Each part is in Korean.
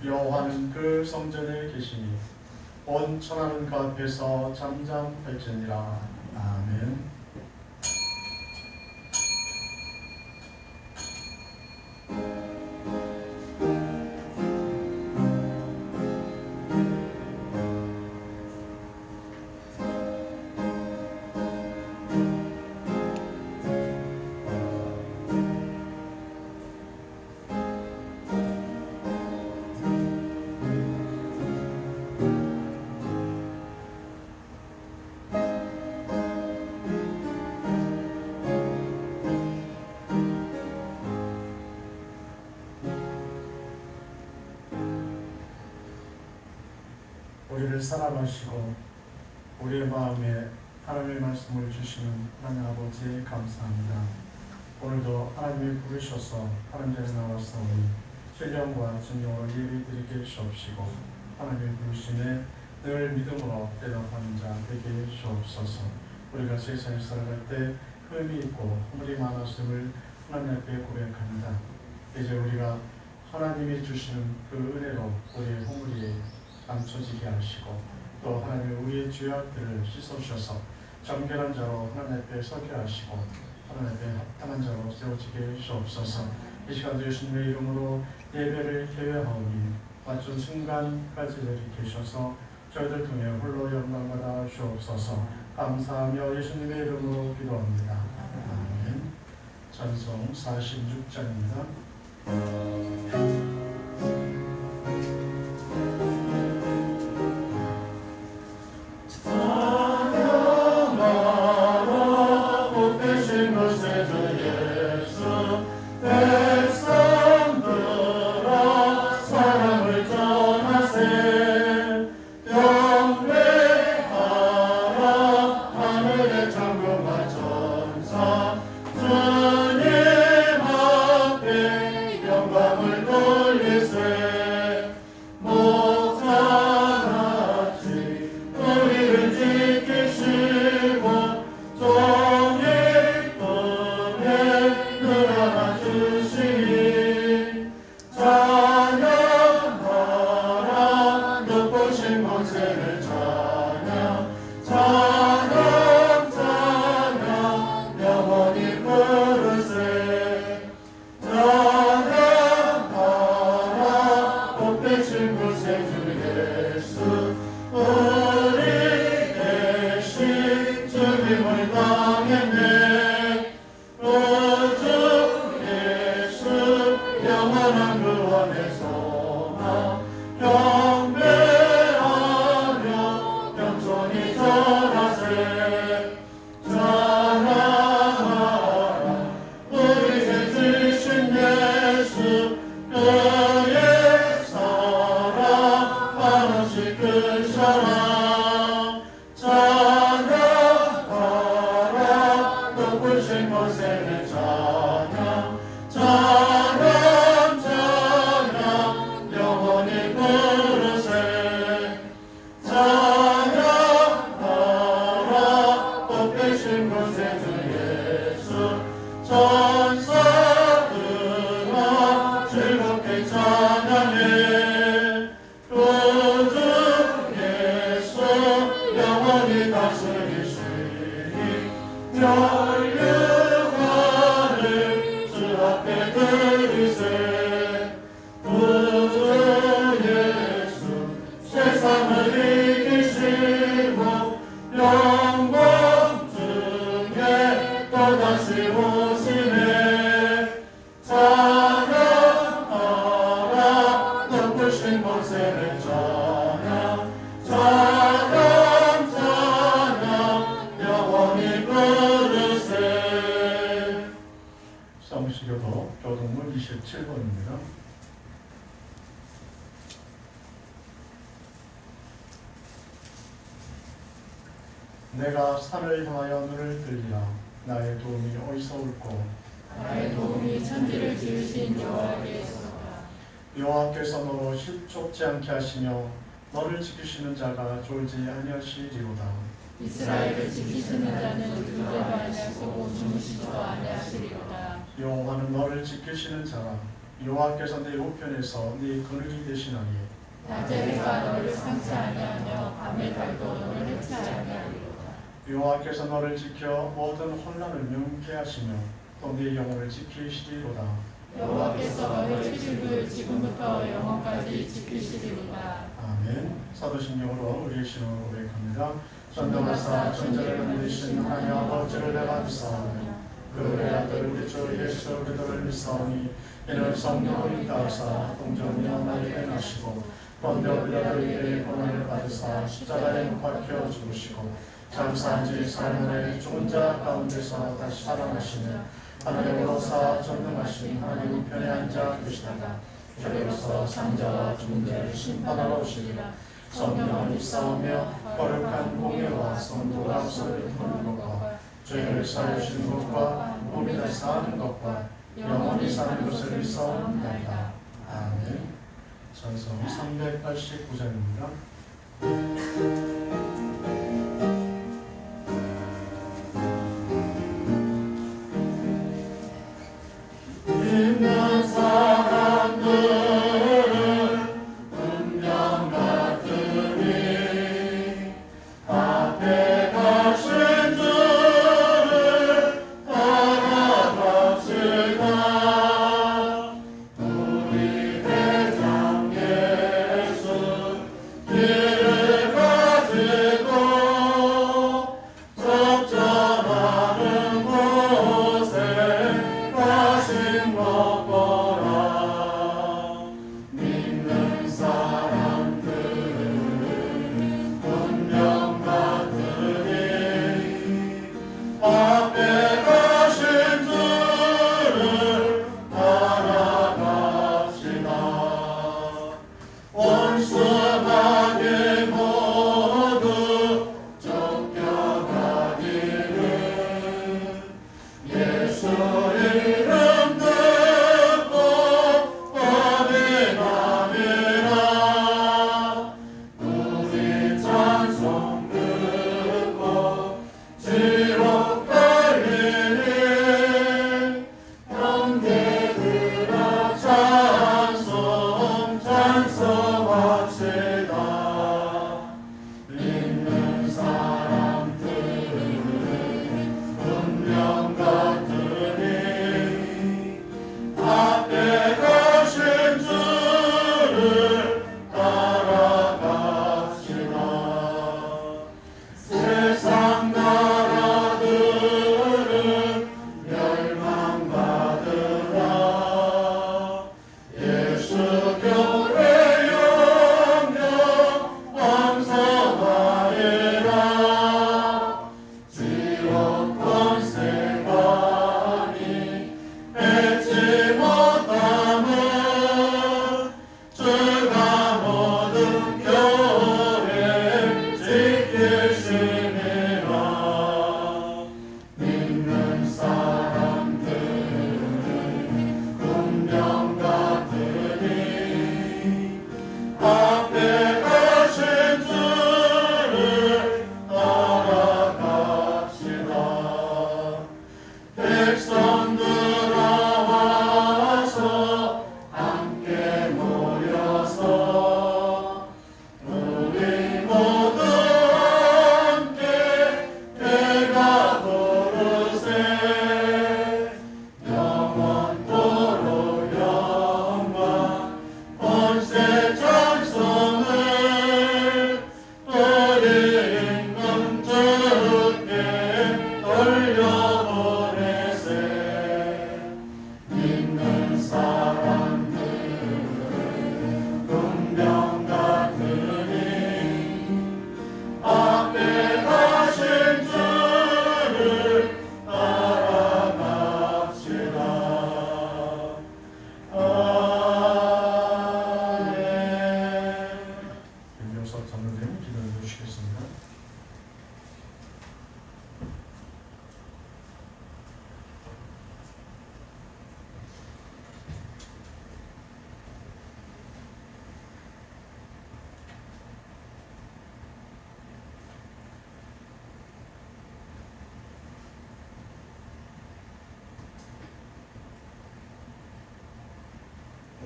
여호와는 그 성전에 계시니 온 천하는 그 앞에서 잠잠할지니라. 아멘. 우리를 사랑하시고 우리의 마음에 하나님의 말씀을 주시는 하나님 아버지 감사합니다. 오늘도 하나님이 부르셔서 하나님 전에 나와서니 신령과 진정으로 예배드리게 주옵시고 하나님의 부르심에 늘 믿음으로 대답하는 자 되게 주옵소서. 우리가 세상에 살아갈 때 흠이 있고 허물이 많았음을 하나님 앞에 고백합니다. 이제 우리가 하나님이 주시는 그 은혜로 우리의 허물이 감춰지게 하시고 또 하나님의 우리의 죄악들을 씻어주셔서 정결한 자로 하나님 앞에 서게 하시고 하나님 앞에 합당한 자로 세워지게 주옵소서. 이 시간도 예수님의 이름으로 예배를 개회하오니 맞춘 순간까지 여기 계셔서 저희들 통해 홀로 영광받아 주옵소서. 감사하며 예수님의 이름으로 기도합니다. 아멘. 찬송 46장입니다. 교동문 27번입니다. 내가 산을 향하여 눈을 들리라. 나의 도움이 어디서 올꼬? 나의 도움이 천지를 지으신 여호와께서다. 여호와께서 너로 좁지 않게 하시며 너를 지키시는 자가 졸지 아니하시리로다. 이스라엘을 지키시는 자는 들도 아니하시고 주무시지도 아니하시리로다. 여호와는 너를 지키시는 자라. 여호와께서 내 우편에서 네 그늘이 되시나니 낮에 해가 너를 상치 아니하며 밤의 달도 너를 해치 아니하리로다. 여호와께서 너를 지켜 모든 혼란을 명케 하시며 또 네 영혼을 지키시리로다. 여호와께서 너의 출입을 지금부터 영원까지 지키시리로다. 아멘. 사도신경으로 우리의 신앙을 고백합니다. 전능하사 천지를 만드신 하나님 아버지를 내가 믿사오니 그의 아들 우리 주 예수 그리스도를 믿사오니 이는 성령을 따르사 동정녀 마리아에 나시고 본디오 빌라도에게 고난을 받으사 십자가에 못 박혀 죽으시고 장사한 지 4년에 죽은 자 가운데서 다시 살아나시며 하늘로서 전능하신 하나님 우편에 앉아 계시다가 저리로서 산자와 죽은 자를 심판하러 오시리라. 성령을 입사하며 거룩한 공예와 성도가 합서를 부르는 것과 죄를 사하시는 것과 몸이 다시 사는 것과 영원히 사는 것을 믿사옵나이다. 아멘. 찬송 389장입니다. 있는 사람들은 운명 같으니 앞에 가신 주를 따라갑시다. 우리 대장 예수 길을 가득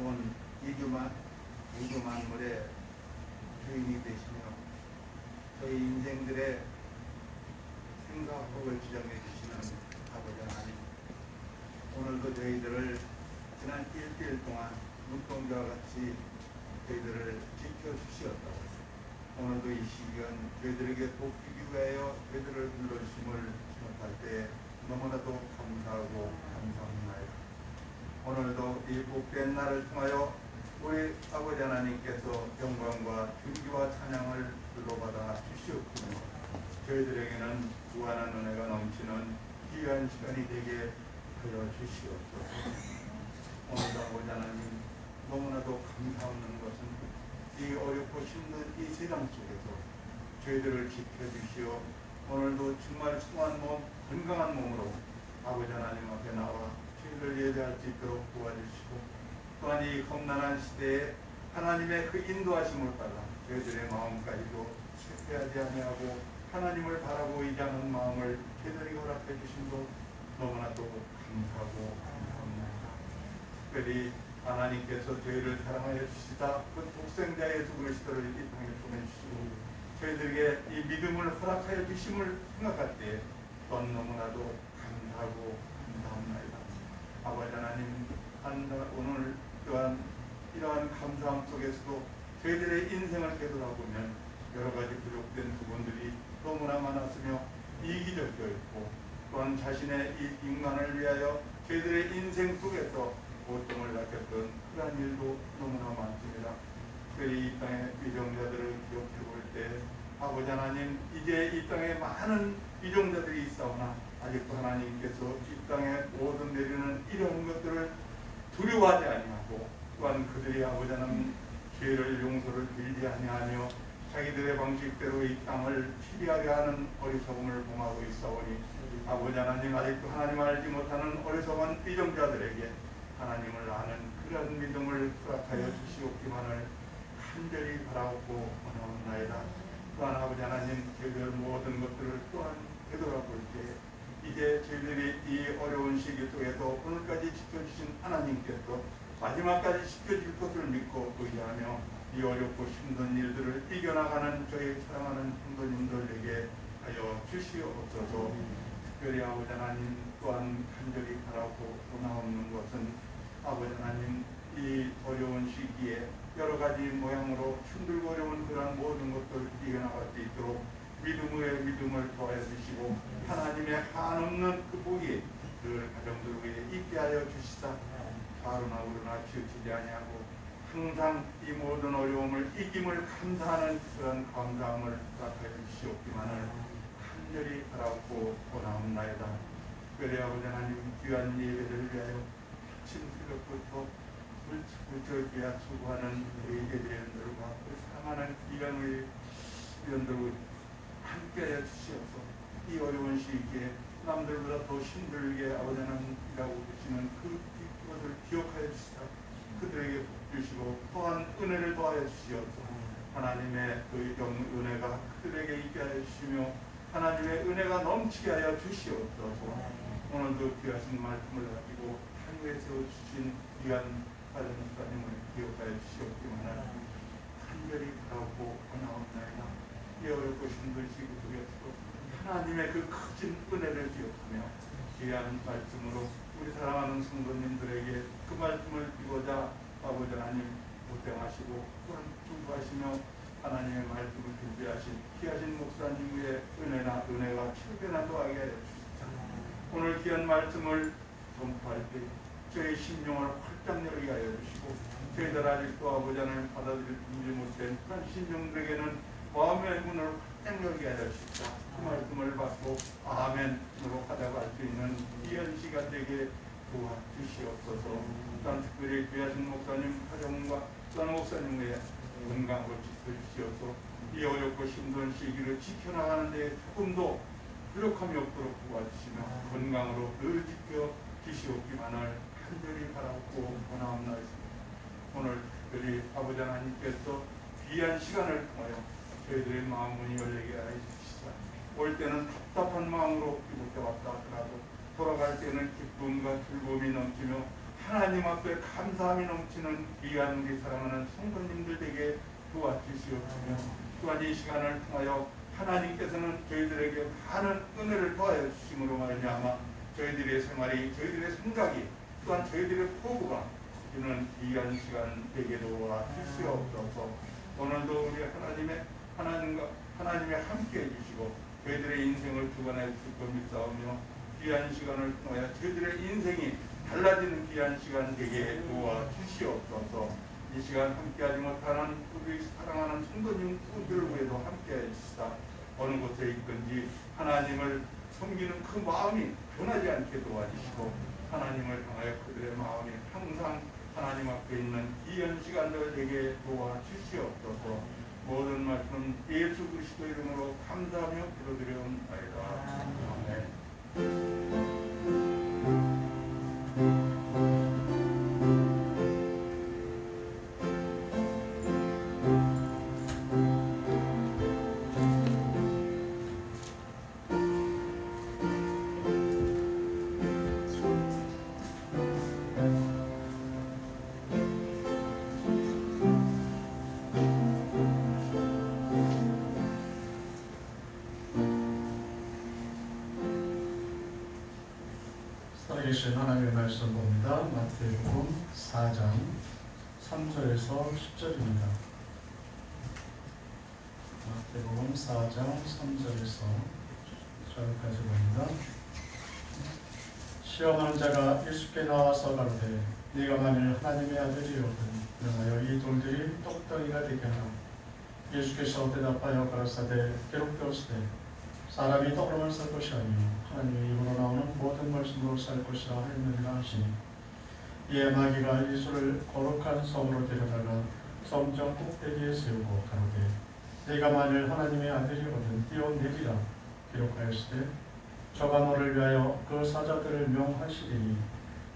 온 우주 만물의 주인이 되시며 저희 인생들의 생사복을 지정해 주시는 아버지 하나님, 오늘도 저희들을 지난 일주일 동안 눈동자와 같이 저희들을 지켜주시었다고. 오늘도 이 시간 저희들에게 돕기 위하여 저희들을 불러주심을 생각할 때 너무나도 감사하고 감사합니다. 오늘도 이 복된 날을 통하여 우리 아버지 하나님께서 영광과 존귀와 찬양을 불러받아 주시옵으며 저희들에게는 무한한 은혜가 넘치는 귀한 시간이 되게 하여 주시옵소서. 오늘도 아버지 하나님, 너무나도 감사 없는 것은 이 어렵고 힘든 이 세상 속에서 저희들을 지켜주시어 오늘도 정말 성한 몸, 건강한 몸으로 아버지 하나님 앞에 나와 저희를 예배할 수 있도록 도와주시고, 또한 이 험난한 시대에 하나님의 그 인도하심을 따라 저희들의 마음까지도 실패하지 아니하고 하나님을 바라고 의지하는 마음을 저희들에게 허락해 주심도 너무나도 감사하고 감사합니다. 특별히 하나님께서 저희를 사랑하여 주시다 그 독생자 예수 그리스도를 이 땅에 보내주시고 저희들에게 이 믿음을 허락하여 주심을 생각할 때 또한 너무나도 감사하고 감사합니다. 아버지 하나님, 오늘 또한 이러한 감사함 속에서도 저희들의 인생을 되돌아보면 여러 가지 부족된 부분들이 너무나 많았으며 이기적이었고, 또한 자신의 이 인간을 위하여 저희들의 인생 속에서 고통을 느꼈던 그러한 일도 너무나 많습니다. 특별히 이 땅의 위정자들을 기억해 볼 때 아버지 하나님, 이제 이 땅에 많은 위정자들이 있사오나 아직도 하나님께서 이 땅에 모든 내리는 이런 것들을 두려워하지 아니하고, 또한 그들이 아버지 하나님 죄를 용서를 빌지 아니하며 자기들의 방식대로 이 땅을 치리하려 하는 어리석음을 범하고 있사오니 아버지 하나님, 아직도 하나님을 알지 못하는 어리석은 위정자들에게 하나님을 아는 그런 믿음을 허락하여 주시옵기만을 간절히 바라옵고 원하옵나이다. 또한 아버지 하나님, 저희들 모든 것들을 또한 되돌아볼 때 이제 저희들이 이 어려운 시기 속에서 오늘까지 지켜주신 하나님께서 마지막까지 지켜줄 것을 믿고 의지하며 이 어렵고 힘든 일들을 이겨나가는 저희 사랑하는 성도님들에게 하여 주시옵소서. 특별히 아버지 하나님, 또한 간절히 바라고 원하옵는 것은 아버지 하나님, 이 어려운 시기에 여러 가지 모양으로 힘들고 어려운 그런 모든 것들을 이겨나갈 수 있도록 믿음의 믿음을 더하여 주시고 하나님의 한없는 그 복이 늘 가정들 위에 있게 하여 주시사 가로나 우르나 치우치지 아니하고 항상 이 모든 어려움을 이김을 감사하는 그런 감사함을 허락하여 주시옵기만을 간절히 바라고 원하옵나이다. 특별히 아버지 하나님, 귀한 예배를 위하여 아침 새벽부터 물처 귀하 수고하는 우리 예배원들과 그 사랑하는 귀한 위원들과 함께하여 주시옵소서. 이 어려운 시기에 남들보다 더 힘들게 아버지 하나님 일하고 계시는 그것을 기억하여 주시다. 그들에게 복 주시고 또한 은혜를 더하여 주시옵소서. 하나님의 그 은혜가 그들에게 있게 하여 주시며 하나님의 은혜가 넘치게 하여 주시옵소서. 오늘도 귀하신 말씀을 가지고 하늘에 세워주신 귀한 다른 목사님을 기억하여 주시옵기만을 간절히 바라고 원하옵나이다. 이 어렵고 힘든 시기 속에서도 하나님의 그 크신 은혜를 기억하며 귀한 말씀으로 우리 사랑하는 성도님들에게 그 말씀을 주고자 아버지 하나님 고생하시고 또한 중보하시며 하나님의 말씀을 준비하신 귀하신 목사님 위에 은혜가 7배나 더하게 하여 주시자. 오늘 귀한 말씀을 전파할 때 저희 심령을 활짝 열게 하여 주시고 저희들 아직도 아버지 하나님 받아들이지 못된 그런 심령들에게는 마음의 문을 활짝 열게 하여 주시자. 그 말씀을 받고 아멘으로 가져갈 수 있는 귀한 시간 되게 도와주시옵소서. 또한 특별히 귀하신 목사님 가정과 또한 목사님 외에 건강을 지켜주시옵소서. 이 어렵고 힘든 시기를 지켜나가는 데 조금도 부족함이 없도록 도와주시며 건강으로 늘 지켜주시옵기만을 간절히 바라고 원하옵나이다. 오늘 특별히 아버지 하나님께서 귀한 시간을 통하여 저희들의 마음문이 열리게 하여 주시자. 올 때는 답답한 마음으로 이곳에 왔다 하더라도 돌아갈 때는 기쁨과 즐거움이 넘치며 하나님 앞에 감사함이 넘치는 귀한 우리 사랑하는 성도님들 되게 도와주시옵시며 또한 이 시간을 통하여 하나님께서는 저희들에게 많은 은혜를 더하여 주심으로 말미암아 저희들의 생활이 저희들의 생각이 또한 저희들의 포부가 이는 귀한 시간 되게 도와주시옵소서. 오늘도 우리 하나님과 함께 해주시고 저희들의 인생을 주관해 주실 것 믿사오며 귀한 시간을 통하여 저희들의 인생이 달라지는 귀한 시간 되게 도와주시옵소서. 이 시간 함께하지 못하는 우리 사랑하는 성도님 우리를 위해도 함께해 주시다. 어느 곳에 있든지 하나님을 섬기는 그 마음이 변하지 않게 도와주시고 하나님을 향하여 그들의 마음이 항상 하나님 앞에 있는 귀한 시간들 되게 도와주시옵소서. 모든 말씀 예수 그리스도 이름으로 감사하며 기도드려옵나이다. 아멘. 살아계신 하나님의 말씀 봅니다. 마태복음 4장 3절에서 10절입니다. 마태복음 4장 3절에서 10절까지 봅니다. 시험하는 자가 예수께 나와서 가로되 네가 만일 하나님의 아들이거든 그러하여 이 돌들이 떡덩이가 되게 하라. 예수께서 대답하여 가라사대 기록되었으되 사람이 떡으로만 살 것이 아니요 하나님의 입으로 나오는 모든 말씀으로 살 것이라 하였느니라 하시니 이에 마귀가 예수를 거룩한 성으로 데려다가 성전 꼭대기에 세우고 가로되 네가 만일 하나님의 아들이거든 뛰어내리라 기록하였으되 저가 너를 위하여 그 사자들을 명하시리니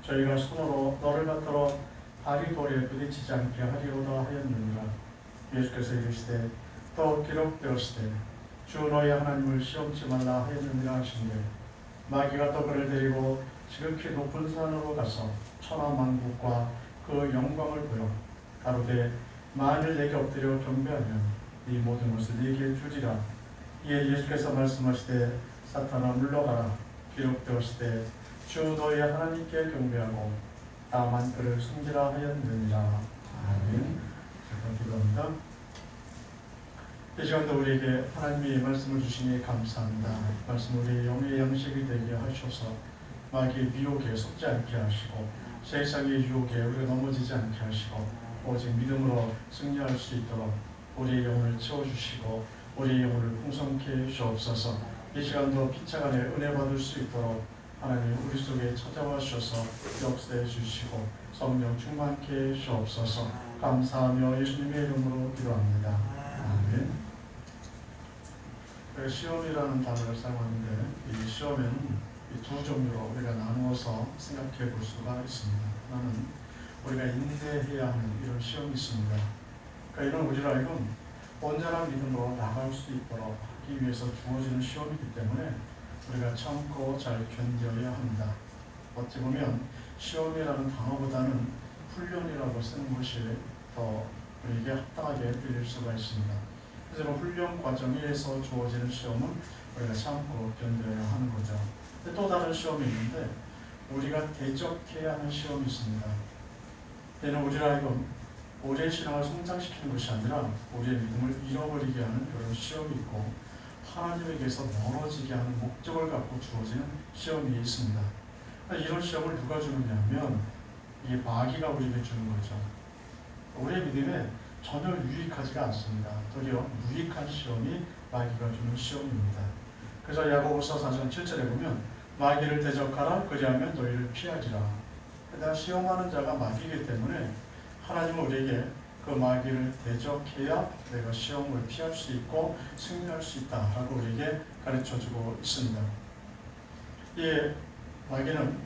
저희가 손으로 너를 받들어 발이 돌에 부딪히지 않게 하리로다 하였느니라. 예수께서 이르시되 또 기록되었으되 주 너희 하나님을 시험치 말라 하였느니라 하시는데 마귀가 또 그를 데리고 지극히 높은 산으로 가서 천하만국과 그 영광을 보여 가로되 만일 내게 엎드려 경배하면 네 모든 것을 네게 주리라. 이에 예수께서 말씀하시되 사탄아 물러가라 기록되었으되 주 너희 하나님께 경배하고 다만 그를 숨기라 하였느니라. 아멘. 기도합니다. 이 시간도 우리에게 하나님의 말씀을 주시니 감사합니다. 말씀 우리 영의 양식이 되게 하셔서 마귀의 미혹에 속지 않게 하시고 세상의 유혹에 우리가 넘어지지 않게 하시고 오직 믿음으로 승리할 수 있도록 우리의 영을 채워주시고 우리의 영을 풍성케 해주옵소서. 이 시간도 피차간에 은혜 받을 수 있도록 하나님 우리 속에 찾아와 주셔서 역사해 주시고 성령 충만케 해주옵소서. 감사하며 예수님의 이름으로 기도합니다. 아멘. 시험이라는 단어를 사용하는데 이 시험에는 두 종류로 우리가 나누어서 생각해 볼 수가 있습니다. 하나는 우리가 인내해야 하는 이런 시험이 있습니다. 그러니까 이런 우리로 하여금 온전한 믿음으로 나갈 수 있도록 하기 위해서 주어지는 시험이기 때문에 우리가 참고 잘 견뎌야 합니다. 어찌 보면 시험이라는 단어보다는 훈련이라고 쓰는 것이 더 우리에게 합당하게 들릴 수가 있습니다. 그래서 훈련 과정에서 주어지는 시험은 우리가 참고 견뎌야 하는 거죠. 또 다른 시험이 있는데 우리가 대적해야 하는 시험이 있습니다. 얘는 우리를 하여금 우리의 신앙을 성장시키는 것이 아니라 우리의 믿음을 잃어버리게 하는 그런 시험이 있고 하나님에게서 멀어지게 하는 목적을 갖고 주어지는 시험이 있습니다. 이런 시험을 누가 주느냐면 이게 마귀가 우리에게 주는 거죠. 우리의 믿음에 전혀 유익하지가 않습니다. 도리어 무익한 시험이 마귀가 주는 시험입니다. 그래서 야고보서 4장 7절에 보면 마귀를 대적하라 그리하면 너희를 피하리라. 그러니까 시험하는 자가 마귀이기 때문에 하나님은 우리에게 그 마귀를 대적해야 내가 시험을 피할 수 있고 승리할 수 있다라고 우리에게 가르쳐주고 있습니다. 이 마귀는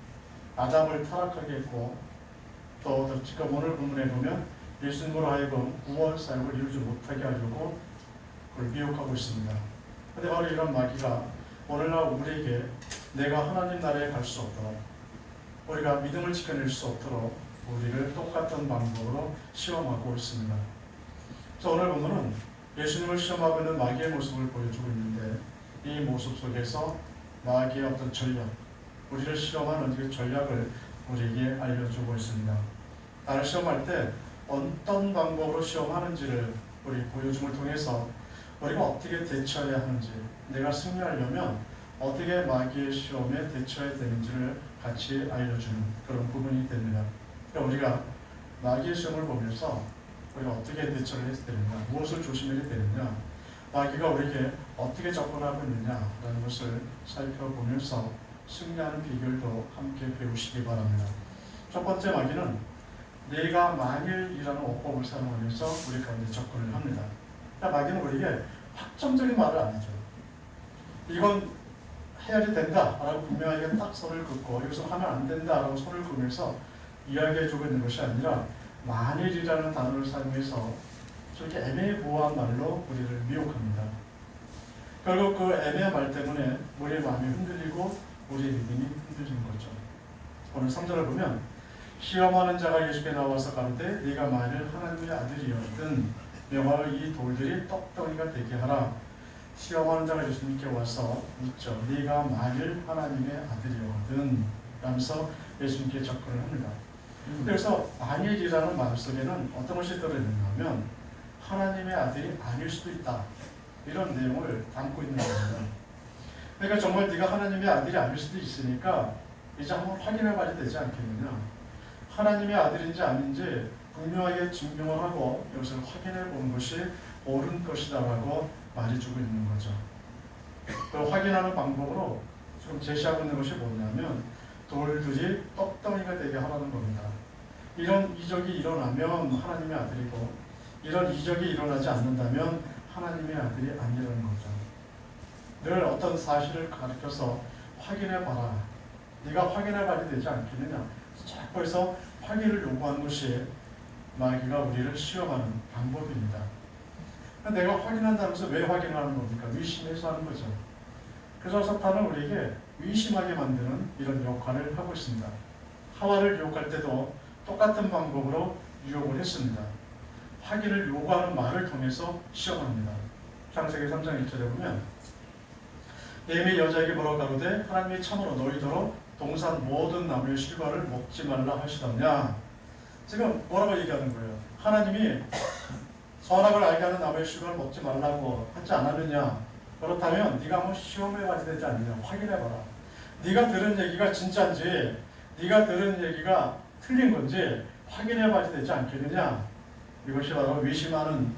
아담을 타락하게 했고 또 지금 오늘 본문에 보면 예수님으로 하여금 구원 사역을 이루지 못하게 하려고 그걸 미혹하고 있습니다. 그런데 바로 이런 마귀가 오늘날 우리에게 내가 하나님 나라에 갈 수 없도록 우리가 믿음을 지켜낼 수 없도록 우리를 똑같은 방법으로 시험하고 있습니다. 그래서 오늘 본문은 예수님을 시험하고 있는 마귀의 모습을 보여주고 있는데 이 모습 속에서 마귀의 어떤 전략, 우리를 시험하는 그 전략을 우리에게 알려주고 있습니다. 나를 시험할 때 어떤 방법으로 시험하는지를 우리 보여줌을 통해서 우리가 어떻게 대처해야 하는지, 내가 승리하려면 어떻게 마귀의 시험에 대처해야 되는지를 같이 알려주는 그런 부분이 됩니다. 그러니까 우리가 마귀의 시험을 보면서 우리가 어떻게 대처를 해야 되느냐, 무엇을 조심해야 되느냐, 마귀가 우리에게 어떻게 접근하고 있느냐라는 것을 살펴보면서 승리하는 비결도 함께 배우시기 바랍니다. 첫 번째 마귀는 내가 만일이라는 어법을 사용하면서 우리 가운데 접근을 합니다. 그러니까 마귀는 우리에게 확정적인 말을 안 하죠. 이건 해야지 된다라고 분명하게 딱 선을 긋고 여기서 하면 안 된다라고 선을 그으면서 이야기해주고 있는 것이 아니라 만일이라는 단어를 사용해서 저렇게 애매모호한 말로 우리를 미혹합니다. 결국 그 애매한 말 때문에 우리의 마음이 흔들리고 우리의 믿음이 흔들리는 거죠. 오늘 3절을 보면 시험하는 자가 예수께 나와서 가로되 네가 만일 하나님의 아들이었든 명하여 이 돌들이 떡덩이가 되게 하라. 시험하는 자가 예수님께 와서 묻죠. 네가 만일 하나님의 아들이었든 라면서 예수님께 접근을 합니다. 그래서 만일이라는 말 속에는 어떤 것이 들어있느냐면 하나님의 아들이 아닐 수도 있다, 이런 내용을 담고 있는 겁니다. 그러니까 정말 네가 하나님의 아들이 아닐 수도 있으니까 이제 한번 확인해 봐야 되지 않겠느냐, 하나님의 아들인지 아닌지 분명하게 증명을 하고 이것을 확인해 보는 것이 옳은 것이다라고 말해주고 있는 거죠. 그 확인하는 방법으로 지금 제시하고 있는 것이 뭐냐면 돌들이 떡덩이가 되게 하라는 겁니다. 이런 이적이 일어나면 하나님의 아들이고 이런 이적이 일어나지 않는다면 하나님의 아들이 아니라는 거죠. 늘 어떤 사실을 가르쳐서 확인해 봐라, 네가 확인해 봐야 되지 않겠느냐, 자꾸 해서 확인을 요구하는 것이 마귀가 우리를 시험하는 방법입니다. 내가 확인한다면서 왜 확인하는 겁니까? 의심해서 하는 거죠. 그래서 사탄은 우리에게 의심하게 만드는 이런 역할을 하고 있습니다. 하와를 유혹할 때도 똑같은 방법으로 유혹을 했습니다. 확인을 요구하는 말을 통해서 시험합니다. 창세기 3장 1절에 보면 뱀이 여자에게 뭐라고 가로되 하나님이 참으로 너희더러 동산 모든 나무의 실과를 먹지 말라 하시더냐. 지금 뭐라고 얘기하는 거예요? 하나님이 선악을 알게 하는 나무의 실과를 먹지 말라고 하지 않았느냐? 그렇다면 네가 한번 시험해봐야 되지 않느냐? 확인해봐라. 네가 들은 얘기가 진짜인지 네가 들은 얘기가 틀린 건지 확인해봐야 되지 않겠느냐? 이것이 바로 의심하는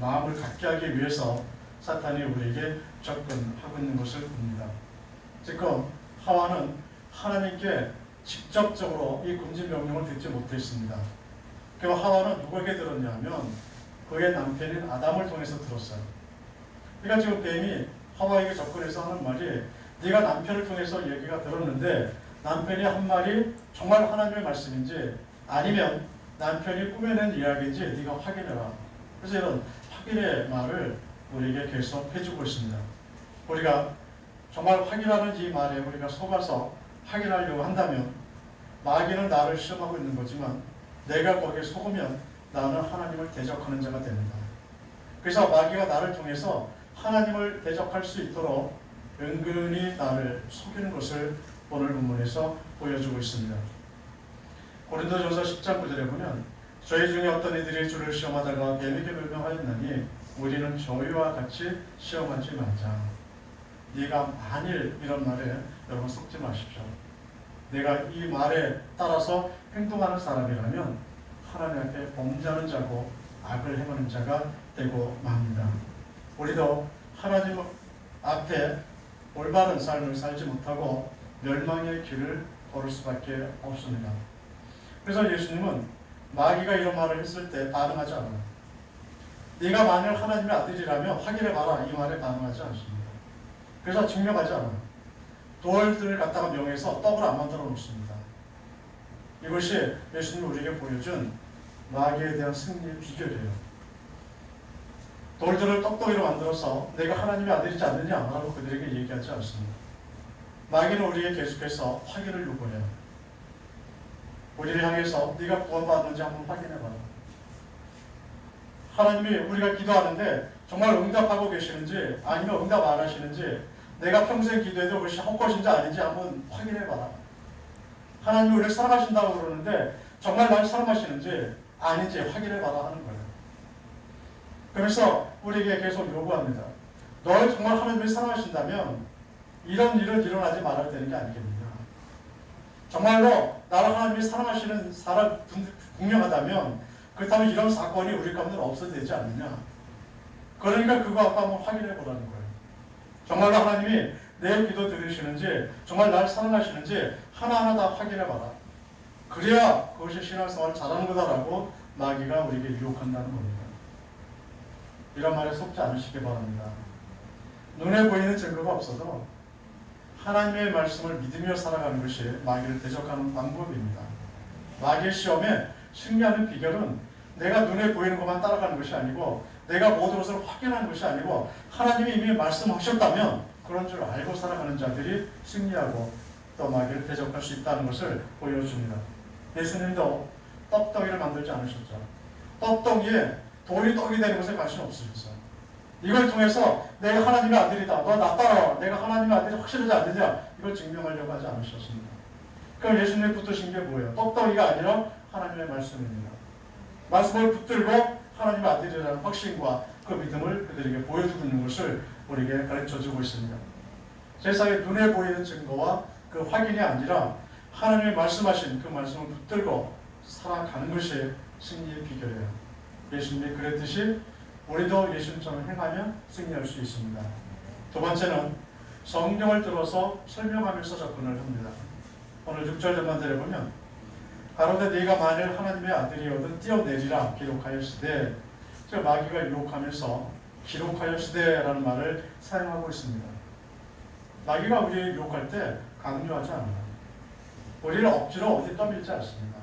마음을 갖게 하기 위해서 사탄이 우리에게 접근하고 있는 것을 봅니다. 지금 하와는 하나님께 직접적으로 이 금지 명령을 듣지 못했습니다. 그 하와는 누구에게 들었냐면 그의 남편인 아담을 통해서 들었어요. 그러니까 지금 뱀이 하와에게 접근해서 하는 말이 네가 남편을 통해서 얘기가 들었는데 남편이 한 말이 정말 하나님의 말씀인지 아니면 남편이 꾸며낸 이야기인지 네가 확인해라. 그래서 이런 확인의 말을 우리에게 계속 해주고 있습니다. 우리가 정말 확인하는 이 말에 우리가 속아서 확인하려고 한다면 마귀는 나를 시험하고 있는 거지만 내가 거기에 속으면 나는 하나님을 대적하는 자가 됩니다. 그래서 마귀가 나를 통해서 하나님을 대적할 수 있도록 은근히 나를 속이는 것을 오늘 본문에서 보여주고 있습니다. 고린도전서 10장 9절에 보면 저희 중에 어떤 이들이 주를 시험하다가 뱀에게 변명하였나니 우리는 저희와 같이 시험하지 말자. 네가 만일 이런 말에 여러분 속지 마십시오. 내가 이 말에 따라서 행동하는 사람이라면 하나님 앞에 범죄하는 자고 악을 행하는 자가 되고 맙니다. 우리도 하나님 앞에 올바른 삶을 살지 못하고 멸망의 길을 걸을 수밖에 없습니다. 그래서 예수님은 마귀가 이런 말을 했을 때 반응하지 않아요. 네가 만일 하나님의 아들이라면 확인해봐라, 이 말에 반응하지 않습니다. 그래서 증명하지 않아요. 돌들을 갖다가 명해서 떡을 안 만들어 놓습니다. 이것이 예수님이 우리에게 보여준 마귀에 대한 승리의 비결이에요. 돌들을 떡덩이로 만들어서 내가 하나님의 아들이지 않느냐라고 그들에게 얘기하지 않습니다. 마귀는 우리에게 계속해서 확인을 요구해요. 우리를 향해서 네가 구원받았는지 한번 확인해봐라. 하나님이 우리가 기도하는데 정말 응답하고 계시는지 아니면 응답 안 하시는지 내가 평생 기도해도 그것이 헛것인지 아닌지 한번 확인해봐라. 하나님이 우리를 사랑하신다고 그러는데 정말 날 사랑하시는지 아닌지 확인해봐라 하는 거예요. 그래서 우리에게 계속 요구합니다. 너를 정말 하나님이 사랑하신다면 이런 일은 일어나지 말아야 되는 게 아니겠느냐. 정말로 나를 하나님이 사랑하시는 사람 분명하다면 그렇다면 이런 사건이 우리 가운데 없어도 되지 않느냐. 그러니까 그거 아까 한번 확인해 보라는 거예요. 정말로 하나님이 내 기도 들으시는지 정말 날 사랑하시는지 하나하나 다 확인해 봐라. 그래야 그것이 신앙생활 잘하는 거다라고 마귀가 우리에게 유혹한다는 겁니다. 이런 말에 속지 않으시기 바랍니다. 눈에 보이는 증거가 없어도 하나님의 말씀을 믿으며 살아가는 것이 마귀를 대적하는 방법입니다. 마귀의 시험에 승리하는 비결은 내가 눈에 보이는 것만 따라가는 것이 아니고 내가 모든 것을 확인하는 것이 아니고 하나님이 이미 말씀하셨다면 그런 줄 알고 살아가는 자들이 승리하고 또 마귀를 대적할 수 있다는 것을 보여줍니다. 예수님도 떡덩이를 만들지 않으셨죠. 떡덩이에 돌이 떡이 되는 것에 관심 없으셨어요. 이걸 통해서 내가 하나님의 아들이다. 너 나 따라와. 내가 하나님의 아들이 확실하지 않느냐. 이걸 증명하려고 하지 않으셨습니다. 그럼 예수님이 붙드신 게 뭐예요? 떡덩이가 아니라 하나님의 말씀입니다. 말씀을 붙들고 하나님의 아들이라는 확신과 그 믿음을 그들에게 보여주고 있는 것을 우리에게 가르쳐주고 있습니다. 세상에 눈에 보이는 증거와 그 확인이 아니라 하나님의 말씀하신 그 말씀을 붙들고 살아가는 것이 승리의 비결이에요. 예수님이 그랬듯이 우리도 예수님처럼 행하면 승리할 수 있습니다. 두 번째는 성경을 들어서 설명하면서 접근을 합니다. 오늘 6절 전반절에 보면 가로되 네가 만일 하나님의 아들이거든 뛰어내리라 기록하였으되, 저 마귀가 유혹하면서 기록하였으되라는 말을 사용하고 있습니다. 마귀가 우리를 유혹할 때 강요하지 않아요. 우리를 억지로 어디 떠밀지 않습니다.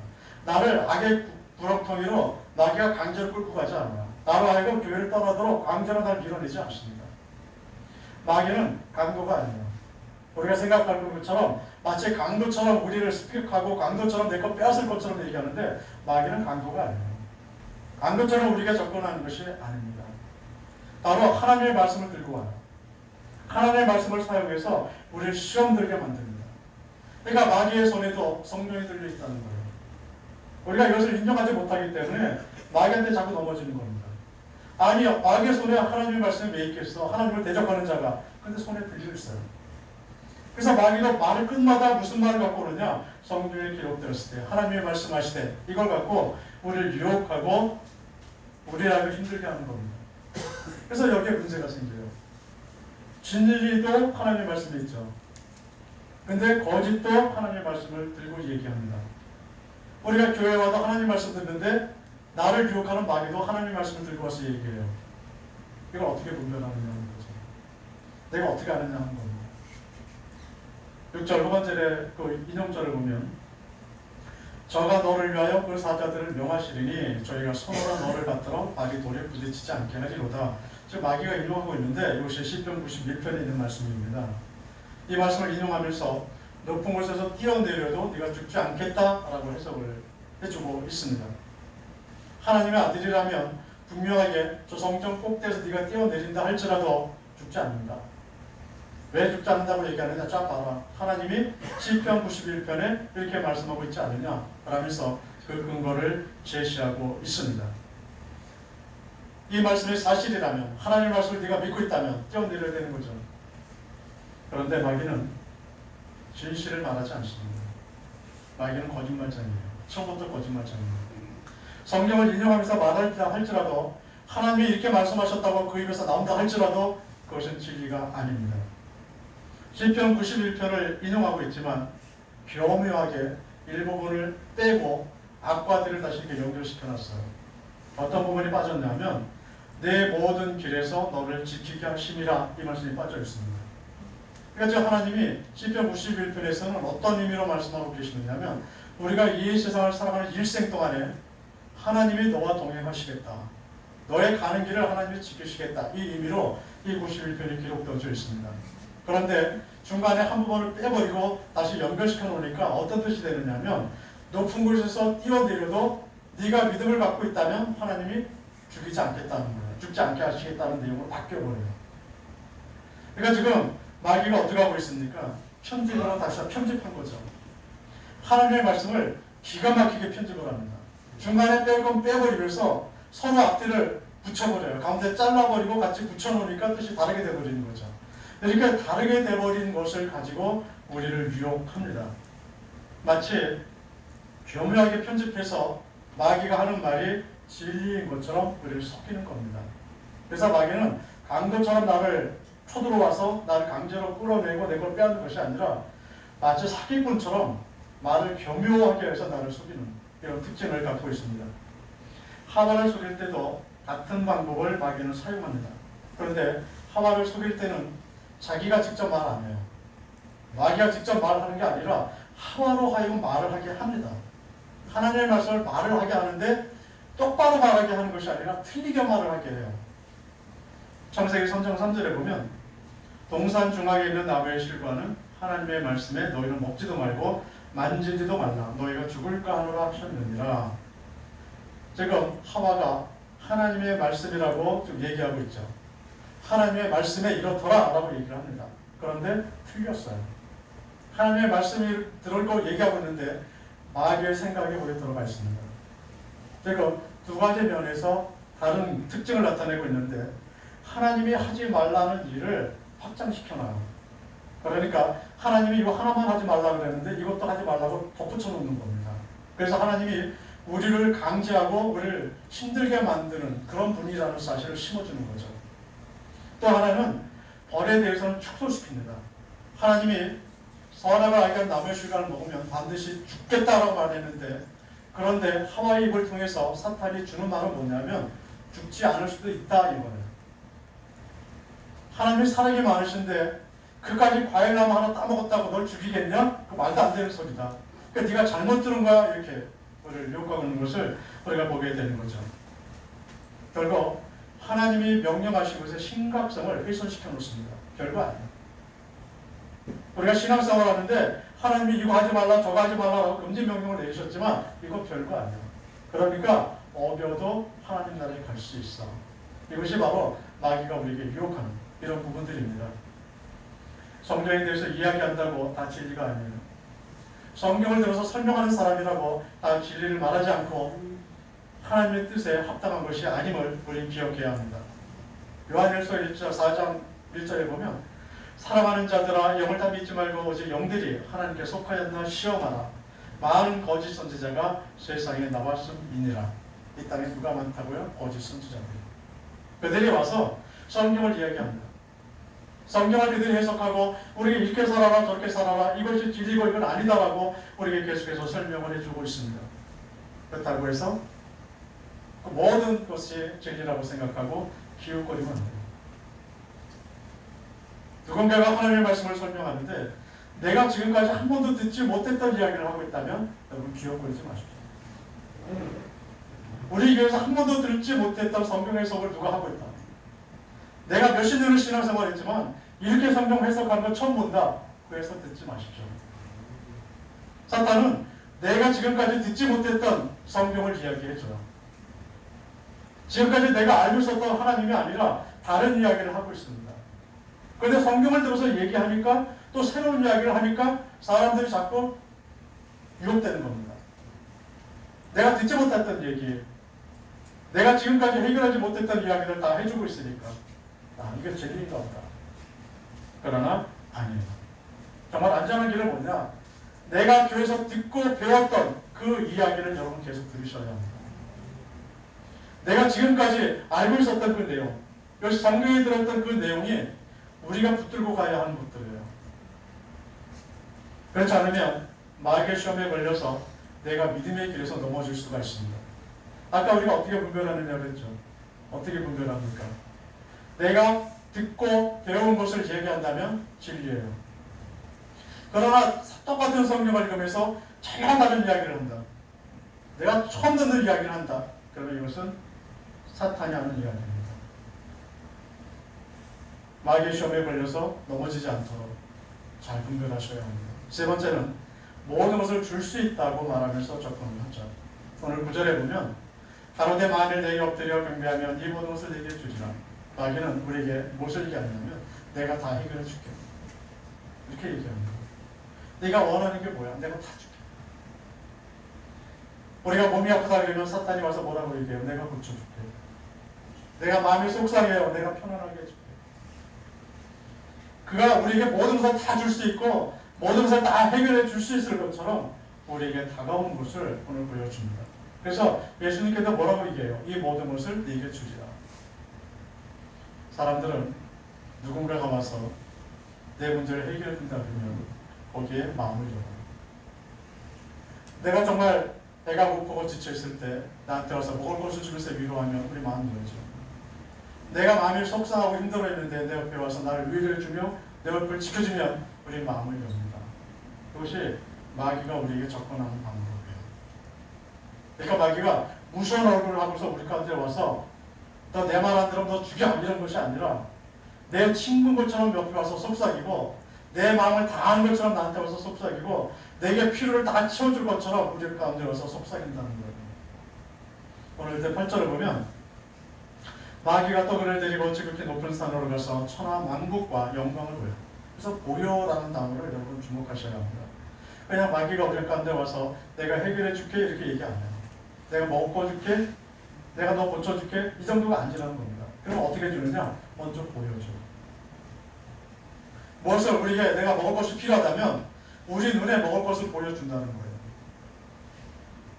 나를 악의 구렁텅이로 마귀가 강제로 끌고 가지 않아요. 나로 하여금 교회를 떠나도록 강제로 날 밀어내지 않습니다. 마귀는 강도가 아니에요. 우리가 생각하는 것처럼 마치 강도처럼 우리를 습격하고 강도처럼 내 것 빼앗을 것처럼 얘기하는데 마귀는 강도가 아니에요. 강도처럼 우리가 접근하는 것이 아닙니다. 바로 하나님의 말씀을 들고 와요. 하나님의 말씀을 사용해서 우리를 시험 들게 만듭니다. 그러니까 마귀의 손에도 성경이 들려 있다는 거예요. 우리가 이것을 인정하지 못하기 때문에 마귀한테 자꾸 넘어지는 겁니다. 아니, 마귀의 손에 하나님의 말씀이 왜 있겠어? 하나님을 대적하는 자가. 근데 손에 들려 있어요. 그래서 마귀가 말을 끝마다 무슨 말을 갖고 오느냐? 성경에 기록되었을 때, 하나님의 말씀하시되, 이걸 갖고 우리를 유혹하고 우리를 힘들게 하는 겁니다. 그래서 여기에 문제가 생겨요. 진리도 하나님의 말씀이 있죠. 근데 거짓도 하나님의 말씀을 들고 얘기합니다. 우리가 교회 와도 하나님 말씀 듣는데 나를 유혹하는 마귀도 하나님의 말씀을 들고 와서 얘기해요. 이걸 어떻게 분별하느냐는 거죠. 내가 어떻게 아느냐 하는 겁니다. 6절 후반절에 그 인용절을 보면 저가 너를 위하여 그 사자들을 명하시리니 저희가 손으로 너를 받들어 발이 돌에 부딪히지 않게 하리로다. 지금 마귀가 인용하고 있는데 이것이 시편 91편에 있는 말씀입니다. 이 말씀을 인용하면서 높은 곳에서 뛰어내려도 네가 죽지 않겠다라고 해석을 해주고 있습니다. 하나님의 아들이라면 분명하게 저 성전 꼭대에서 네가 뛰어내린다 할지라도 죽지 않는다. 왜 죽지 않는다고 얘기하느냐? 자 봐라. 하나님이 시편 91편에 이렇게 말씀하고 있지 않느냐? 라면서 그 근거를 제시하고 있습니다. 이 말씀이 사실이라면, 하나님의 말씀을 네가 믿고 있다면 뛰어내려야 되는 거죠. 그런데 마귀는 진실을 말하지 않습니다. 마귀는 거짓말장이에요. 처음부터 거짓말장이에요. 성경을 인용하면서 말한다 할지라도, 하나님이 이렇게 말씀하셨다고 그 입에서 나온다 할지라도 그것은 진리가 아닙니다. 시편 91편을 인용하고 있지만 교묘하게 일부분을 빼고 악과들을 다시 이렇게 연결시켜놨어요. 어떤 부분이 빠졌냐면 내 모든 길에서 너를 지키게 하심이라, 이 말씀이 빠져 있습니다. 그러니까 저 하나님이 시편 91편에서는 어떤 의미로 말씀하고 계시느냐면 우리가 이 세상을 살아가는 일생 동안에 하나님이 너와 동행하시겠다. 너의 가는 길을 하나님이 지키시겠다. 이 의미로 이 91편이 기록되어져 있습니다. 그런데 중간에 한 부분을 빼버리고 다시 연결시켜 놓으니까 어떤 뜻이 되느냐면 높은 곳에서 뛰어내려도 네가 믿음을 갖고 있다면 하나님이 죽이지 않겠다는 거예요. 죽지 않게 하시겠다는 내용으로 바뀌어버려요. 그러니까 지금 마귀가 어떻게 하고 있습니까? 편집으로 다시 편집한 거죠. 하나님의 말씀을 기가 막히게 편집을 합니다. 중간에 뺄 건 빼버리면서 서로 앞뒤를 붙여버려요. 가운데 잘라버리고 같이 붙여놓으니까 뜻이 다르게 돼버리는 거죠. 그러니까 다르게 돼버린 것을 가지고 우리를 유혹합니다. 마치 교묘하게 편집해서 마귀가 하는 말이 진리인 것처럼 우리를 속이는 겁니다. 그래서 마귀는 강도처럼 나를 쳐들어와서 나를 강제로 끌어내고 내 걸 빼앗는 것이 아니라 마치 사기꾼처럼 말을 교묘하게 해서 나를 속이는 이런 특징을 갖고 있습니다. 하와를 속일 때도 같은 방법을 마귀는 사용합니다. 그런데 하와를 속일 때는 자기가 직접 말 안 해요. 마귀가 직접 말하는 게 아니라 하와로 하여금 말을 하게 합니다. 하나님의 말씀을 말을 하게 하는데 똑바로 말하게 하는 것이 아니라 틀리게 말을 하게 해요. 창세기 3장 3절에 보면 동산 중앙에 있는 나무의 실과는 하나님의 말씀에 너희는 먹지도 말고 만지지도 말라 너희가 죽을까 하노라 하셨느니라. 지금 하와가 하나님의 말씀이라고 좀 얘기하고 있죠. 하나님의 말씀에 이렇더라 라고 얘기를 합니다. 그런데 틀렸어요. 하나님의 말씀이 들어오고 얘기하고 있는데 마귀의 생각이 거기에 들어가 있습니다. 지금 두 가지 면에서 다른 특징을 나타내고 있는데 하나님이 하지 말라는 일을 확장시켜놔요. 그러니까 하나님이 이거 하나만 하지 말라고 그랬는데 이것도 하지 말라고 덧붙여 놓는 겁니다. 그래서 하나님이 우리를 강제하고 우리를 힘들게 만드는 그런 분이라는 사실을 심어주는 거죠. 또 하나는 벌에 대해서는 축소시킵니다. 하나님이 선악을 알게 한 나무의 실과를 먹으면 반드시 죽겠다라고 말했는데 그런데 하와의 입을 통해서 사탄이 주는 말은 뭐냐면 죽지 않을 수도 있다 이거예요. 하나님이 사랑이 많으신데 그까지 과일나무 하나 따먹었다고 널 죽이겠냐? 그 말도 안 되는 소리다. 그러니까 네가 잘못 들은 거야 이렇게 우리를 유혹하는 것을 우리가 보게 되는 거죠. 결국 하나님이 명령하신 것의 심각성을 훼손시켜 놓습니다. 별거 아니에요. 우리가 신앙생활 하는데 하나님이 이거 하지 말라 저거 하지 말라라고 금지 명령을 내리셨지만 이거 별거 아니에요. 그러니까 어겨도 하나님 나라에 갈 수 있어. 이것이 바로 마귀가 우리에게 유혹하는 이런 부분들입니다. 성경에 대해서 이야기한다고 다 진리가 아니에요. 성경을 들어서 설명하는 사람이라고 다 진리를 말하지 않고 하나님의 뜻에 합당한 것이 아님을 우리는 기억해야 합니다. 요한일서 1장 4장 1절에 보면 사랑하는 자들아 영을 다 믿지 말고 오직 영들이 하나님께 속하였나 시험하라. 많은 거짓 선지자가 세상에 나왔음이니라. 이 땅에 누가 많다고요? 거짓 선지자들. 그들이 와서 성경을 이야기합니다. 성경을 그들이 해석하고 우리에게 이렇게 살아라 저렇게 살아라 이것이 진리고 이건 아니다라고 우리에게 계속해서 설명을 해주고 있습니다. 그렇다고 해서 그 모든 것이 진리라고 생각하고 기웃거리면 안 돼요. 누군가가 하나님의 말씀을 설명하는데 내가 지금까지 한 번도 듣지 못했던 이야기를 하고 있다면 여러분 기웃거리지 마십시오. 우리 교회에서 한 번도 듣지 못했던 성경 해석을 누가 하고 있다. 내가 몇십 년을 신앙생활 했지만 이렇게 성경 해석하는 거 처음 본다. 그 해석 듣지 마십시오. 사탄은 내가 지금까지 듣지 못했던 성경을 이야기해줘요. 지금까지 내가 알고 있었던 하나님이 아니라 다른 이야기를 하고 있습니다. 그런데 성경을 들어서 얘기하니까 또 새로운 이야기를 하니까 사람들이 자꾸 유혹되는 겁니다. 내가 듣지 못했던 얘기, 내가 지금까지 해결하지 못했던 이야기를 다 해주고 있으니까 이게 진리인가 보다. 그러나 아니에요. 정말 안전한 길은 뭐냐? 내가 교회에서 듣고 배웠던 그 이야기를 여러분 계속 들으셔야 합니다. 내가 지금까지 알고 있었던 그 내용, 여기 성경에 들었던 그 내용이 우리가 붙들고 가야 하는 것들이에요. 그렇지 않으면 마귀의 시험에 걸려서 내가 믿음의 길에서 넘어질 수가 있습니다. 아까 우리가 어떻게 분별하느냐 그랬죠. 어떻게 분별합니까? 내가 듣고 배운 것을 얘기한다면 진리예요. 그러나 똑같은 성경을 읽으면서 전혀 다른 이야기를 한다. 내가 처음 듣는 이야기를 한다. 그러면 이것은 사탄이 하는 이야기입니다. 마귀의 시험에 걸려서 넘어지지 않도록 잘 분별하셔야 합니다. 세 번째는 모든 것을 줄 수 있다고 말하면서 접근을 하죠. 오늘 9절에 보면 가로되 만일 내게 엎드려 경배하면 이 모든 것을 내게 주지라. 마귀는 우리에게 무엇을 얘기하냐면 내가 다 해결해 줄게. 이렇게 얘기합니다. 네가 원하는 게 뭐야? 내가 다 줄게. 우리가 몸이 아프다 그러면 사탄이 와서 뭐라고 얘기해요? 내가 고쳐줄게. 내가 마음이 속상해요. 내가 편안하게 해줄게. 그가 우리에게 모든 것을 다 줄 수 있고 모든 것을 다 해결해 줄 수 있을 것처럼 우리에게 다가오는 것을 오늘 보여줍니다. 그래서 예수님께서 뭐라고 얘기해요? 이 모든 것을 네게 주리라. 사람들은 누군가가 와서 내 문제를 해결해 준다 그러면 거기에 마음을 열어요. 내가 정말 배가 고프고 지쳐있을 때 나한테 와서 먹을 것을 주면서 위로하면 우리 마음이 열죠. 내가 마음이 속상하고 힘들어했는데 내 옆에 와서 나를 위로해주며 내 옆을 지켜주면 우리 마음을 엽니다. 그것이 마귀가 우리에게 접근하는 방법이에요. 그러니까 마귀가 무서운 얼굴을 하고서 우리 가운데 와서 너 내 말 안 들으면 너 죽여 이런 것이 아니라 내 친구인 것처럼 옆에 와서 속삭이고 내 마음을 다 아는 것처럼 나한테 와서 속삭이고 내게 필요를 다 채워줄 것처럼 우리 가운데 와서 속삭인다는 거예요. 오늘 때 8절을 보면 마귀가 떡을 데리고 지극히 높은 산으로 가서 천하 만국과 영광을 보여. 그래서 보여라는 단어를 여러분 주목하셔야 합니다. 그냥 마귀가 우리 가운데 와서 내가 해결해 줄게 이렇게 얘기 안 해요. 내가 먹고 줄게, 내가 너 고쳐줄게 이 정도가 아니라는 겁니다. 그럼 어떻게 주느냐? 먼저 보여줘. 무엇을 우리에게 내가 먹을 것이 필요하다면 우리 눈에 먹을 것을 보여준다는 거예요.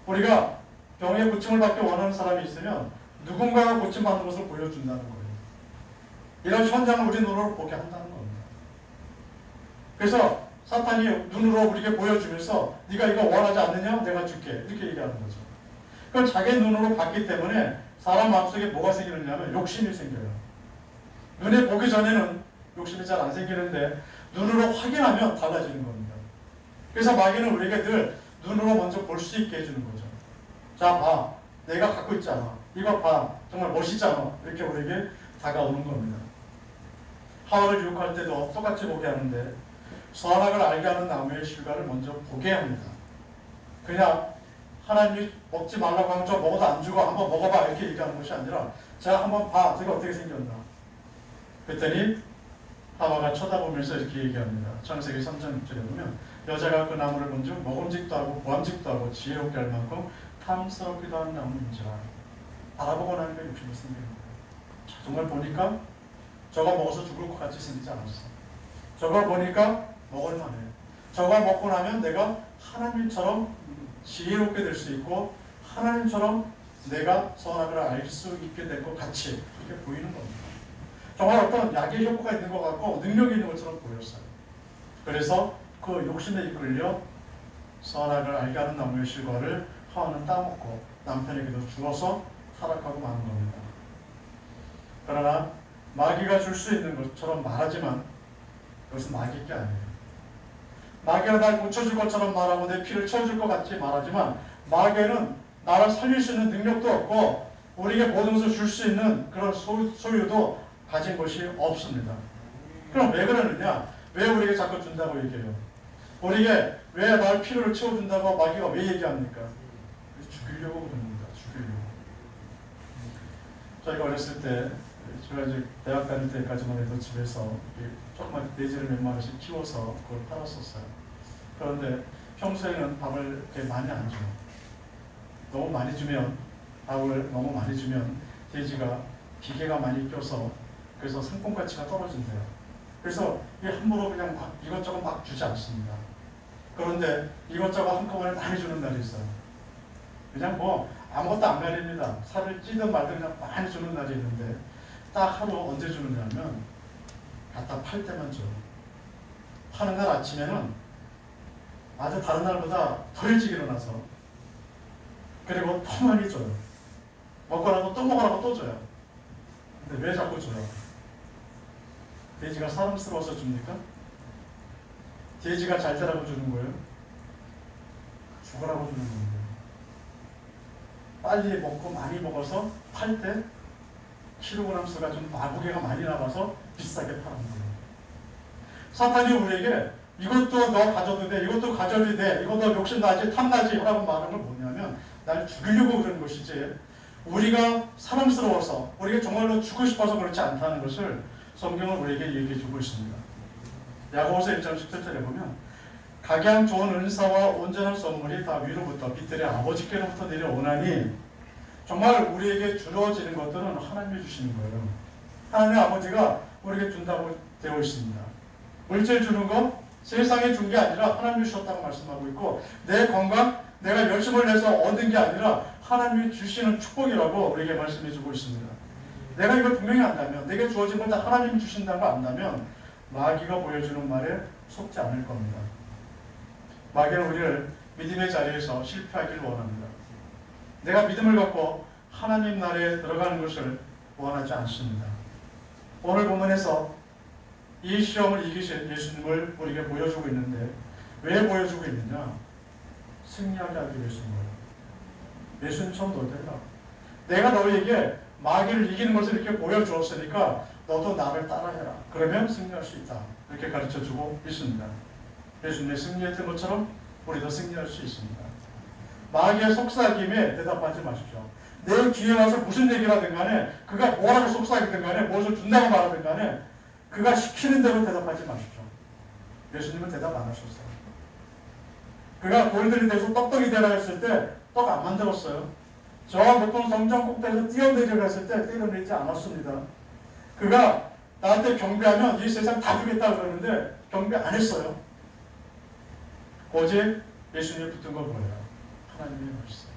우리가 병에 고침을 받기 원하는 사람이 있으면 누군가가 고침받는 것을 보여준다는 거예요. 이런 현장을 우리 눈으로 보게 한다는 겁니다. 그래서 사탄이 눈으로 우리에게 보여주면서 네가 이거 원하지 않느냐? 내가 줄게 이렇게 얘기하는 거죠. 그럼 자기 눈으로 봤기 때문에 사람 마음속에 뭐가 생기느냐면 욕심이 생겨요. 눈에 보기 전에는 욕심이 잘 안 생기는데 눈으로 확인하면 달라지는 겁니다. 그래서 마귀는 우리에게 늘 눈으로 먼저 볼 수 있게 해주는 거죠. 자, 봐. 내가 갖고 있잖아. 이거 봐. 정말 멋있잖아. 이렇게 우리에게 다가오는 겁니다. 하와를 유혹할 때도 똑같이 보게 하는데 선악을 알게 하는 나무의 실과를 먼저 보게 합니다. 그냥 하나님이 먹지 말라고 하면 저 먹어도 안 주고 한번 먹어봐 이렇게 얘기하는 것이 아니라 자 한번 봐. 제가 어떻게 생겼나. 그랬더니 하와가 쳐다보면서 이렇게 얘기합니다. 창세기 3장 6절에 보면 여자가 그 나무를 본즉 먹음직도 하고 보암직도 하고 지혜롭게 할 만큼 탐스럽기도 하는 나무인지라. 알아보고 나니까 욕심이 생기는 거예요. 정말 보니까 저거 먹어서 죽을 것 같이 생기지 않았어. 저거 보니까 먹을만해. 저거 먹고 나면 내가 하나님처럼 지혜롭게 될 수 있고 하나님처럼 내가 선악을 알 수 있게 될 것 같이 이렇게 보이는 겁니다. 정말 어떤 약의 효과가 있는 것 같고 능력이 있는 것처럼 보였어요. 그래서 그 욕심에 이끌려 선악을 알게 하는 나무의 실과를 하와는 따먹고 남편에게도 주어서 타락하고 마는 겁니다. 그러나 마귀가 줄 수 있는 것처럼 말하지만 그것은 마귀 게 아니에요. 마귀가 날 고쳐줄 것처럼 말하고 내 피를 채워줄 것 같이 말하지만 마귀는 나를 살릴 수 있는 능력도 없고 우리에게 모든 것을 줄 수 있는 그런 소유도 가진 것이 없습니다. 그럼 왜 그러느냐? 왜 우리에게 자꾸 준다고 얘기해요? 우리에게 왜 나의 필요를 채워준다고 마귀가 왜 얘기합니까? 죽이려고 그럽니다. 죽이려고. 저희가 어렸을 때 제가 이제 대학 다닐 때까지만 해도 집에서 조그만 돼지를 몇 마리씩 키워서 그걸 팔았었어요. 그런데 평소에는 밥을 그렇게 많이 안 줘요. 너무 많이 주면 밥을 너무 많이 주면 돼지가 기계가 많이 껴서 그래서 상품 가치가 떨어진대요. 그래서 함부로 그냥 막 이것저것 막 주지 않습니다. 그런데 이것저것 한꺼번에 많이 주는 날이 있어요. 그냥 뭐 아무것도 안 가립니다. 살을 찌든 말든 그냥 많이 주는 날이 있는데 딱 하루 언제 주느냐면 갖다 팔 때만 줘요. 파는 날 아침에는 아주 다른 날보다 더 일찍 일어나서 그리고 더 많이 줘요. 먹고 나고 또 먹으라고 또 줘요. 근데 왜 자꾸 줘요? 돼지가 사람스러워서 줍니까? 돼지가 잘 되라고 주는 거예요? 죽으라고 주는 거예요. 빨리 먹고 많이 먹어서 팔 때 킬로그램 수가 좀 무게가 많이 나가서 비싸게 파는 거예요. 사탄이 우리에게 이것도 너 가져도 돼, 이것도 가져도 돼, 이거 너 욕심나지, 탐나지 라고 말하는 건 뭐냐면 날 죽이려고 그러는 것이지, 우리가 사랑스러워서, 우리가 정말로 죽고 싶어서 그렇지 않다는 것을 성경은 우리에게 얘기해 주고 있습니다. 야고보서 1장 17절에 보면 각양 좋은 은사와 온전한 선물이 다 위로부터 빛들의 아버지께로부터 내려오나니, 정말 우리에게 주어지는 것들은 하나님이 주시는 거예요. 하나님의 아버지가 우리에게 준다고 되어 있습니다. 물질 주는 거 세상에 준 게 아니라 하나님이 주셨다고 말씀하고 있고, 내 건강 내가 열심을 내서 얻은 게 아니라 하나님이 주시는 축복이라고 우리에게 말씀해 주고 있습니다. 내가 이걸 분명히 안다면, 내게 주어진 걸 다 하나님이 주신다는 걸 안다면 마귀가 보여주는 말에 속지 않을 겁니다. 마귀는 우리를 믿음의 자리에서 실패하기를 원합니다. 내가 믿음을 갖고 하나님 나라에 들어가는 것을 원하지 않습니다. 오늘 본문에서 이 시험을 이기신 예수님을 우리에게 보여주고 있는데, 왜 보여주고 있느냐? 승리하게 하기 위해서인 거예요. 예수님처럼 너희들아, 내가 너희에게 마귀를 이기는 것을 이렇게 보여주었으니까 너도 나를 따라해라. 그러면 승리할 수 있다. 이렇게 가르쳐주고 있습니다. 예수님의 승리했던 것처럼 우리도 승리할 수 있습니다. 마귀의 속삭임에 대답하지 마십시오. 내 뒤에 와서 무슨 얘기를 하든 간에, 그가 뭐라고 속삭이든 간에, 무엇을 준다고 말하든 간에 그가 시키는 대로 대답하지 마십시오. 예수님은 대답 안 하셨어요. 그가 너희들이 돼서 떡떡이 되라 했을 때 떡 안 만들었어요. 저 높은 성전 꼭대기에서 뛰어내리라 했을 때 뛰어내리지 않았습니다. 그가 나한테 경배하면 이 세상 다 주겠다 그러는데 경배 안 했어요. 오직 예수님이 붙은 건 뭐예요? 하나님의 말씀.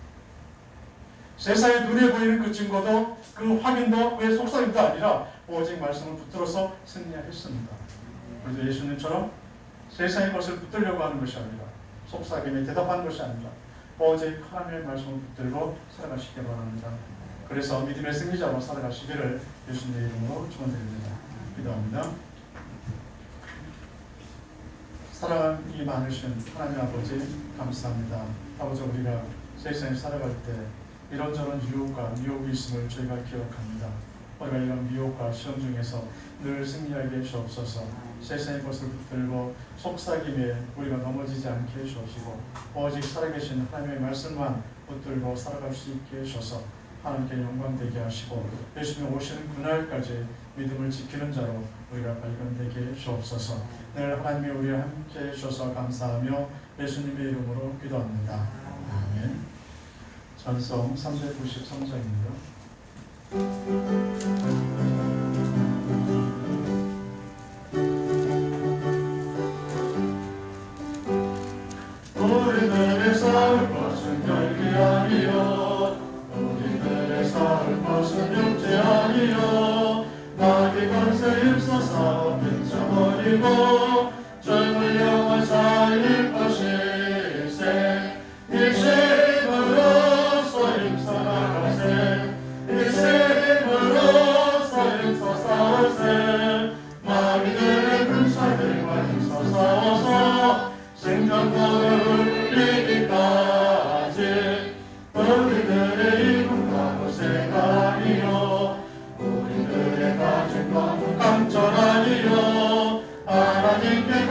세상에 눈에 보이는 그 증거도, 그 확인도, 그의 속삭임도 아니라 오직 말씀을 붙들어서 승리했습니다. 그래서 예수님처럼 세상의 것을 붙들려고 하는 것이 아니라, 속삭임에 대답하는 것이 아니라 오직 하나님의 말씀을 붙들고 살아가시기 바랍니다. 그래서 믿음의 승리자로 살아가시기를 예수님의 이름으로 축원드립니다. 기도합니다. 사랑이 많으신 하나님 아버지, 감사합니다. 아버지, 우리가 세상에 살아갈 때 이런저런 유혹과 미혹이 있음을 저희가 기억합니다. 우리가 이런 미혹과 시험 중에서 늘 승리하게 해주옵소서. 세상의 것을 붙들고 속삭임에 우리가 넘어지지 않게 해주시고, 오직 살아계신 하나님의 말씀만 붙들고 살아갈 수 있게 해주셔서 하나님께 영광되게 하시고, 예수님 오시는 그날까지 믿음을 지키는 자로 우리가 발견되게 해주옵소서. 늘 하나님이 우리와 함께 해주셔서 감사하며 예수님의 이름으로 기도합니다. 아멘. 찬송 393장입니다. 우리들의 싸울 것은 열기 아니요, 우리들의 싸울 것은 육체 아니요, 마귀 권세 힘써 싸워 빗쳐버리고 젊은 영혼 살릴 것일세. 일심으로써 힘써 나가세, 일심으로써 힘써 싸우세. 마귀들의 군사들과 힘써 싸워서 생존권을 울리기까지. 우리들의 일군과 고세가 아니요, 우리들의 가진 건 강철 아니요, 하나님께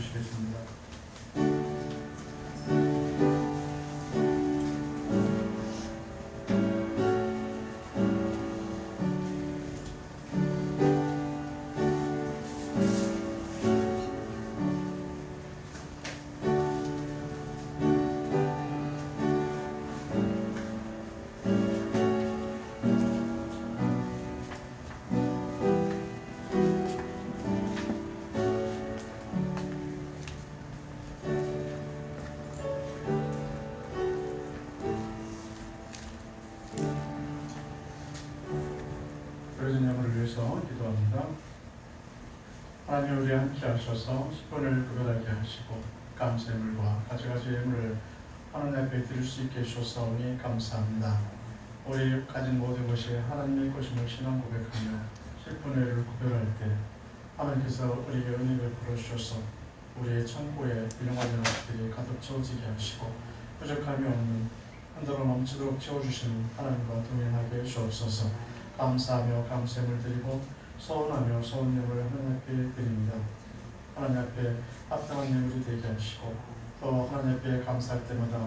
주시겠습니다. 그러진 영혼을 위해서 기도합니다. 하나님 우리 함께 하셔서 십분을 구별하게 하시고 감사의 물과 가지가지 예물을 하나님 앞에 드릴 수 있게 해주셨사오니 감사합니다. 우리 가진 모든 것이 하나님의 것임을 신앙 고백하며 십분의 일을 구별할 때 하나님께서 우리에게 은혜 베풀어 주셔서 우리의 창고에 일용할 것들이 가득 채워지게 하시고 부족함이 없는 한도로 넘치도록 채워주시는 하나님과 동행하게 주옵소서. 감사하며 감사함을 드리고 서원하며 서원념을 하나님 앞에 드립니다. 하나님 앞에 합당한 예물이 되게 하시고 또 하나님 앞에 감사할 때마다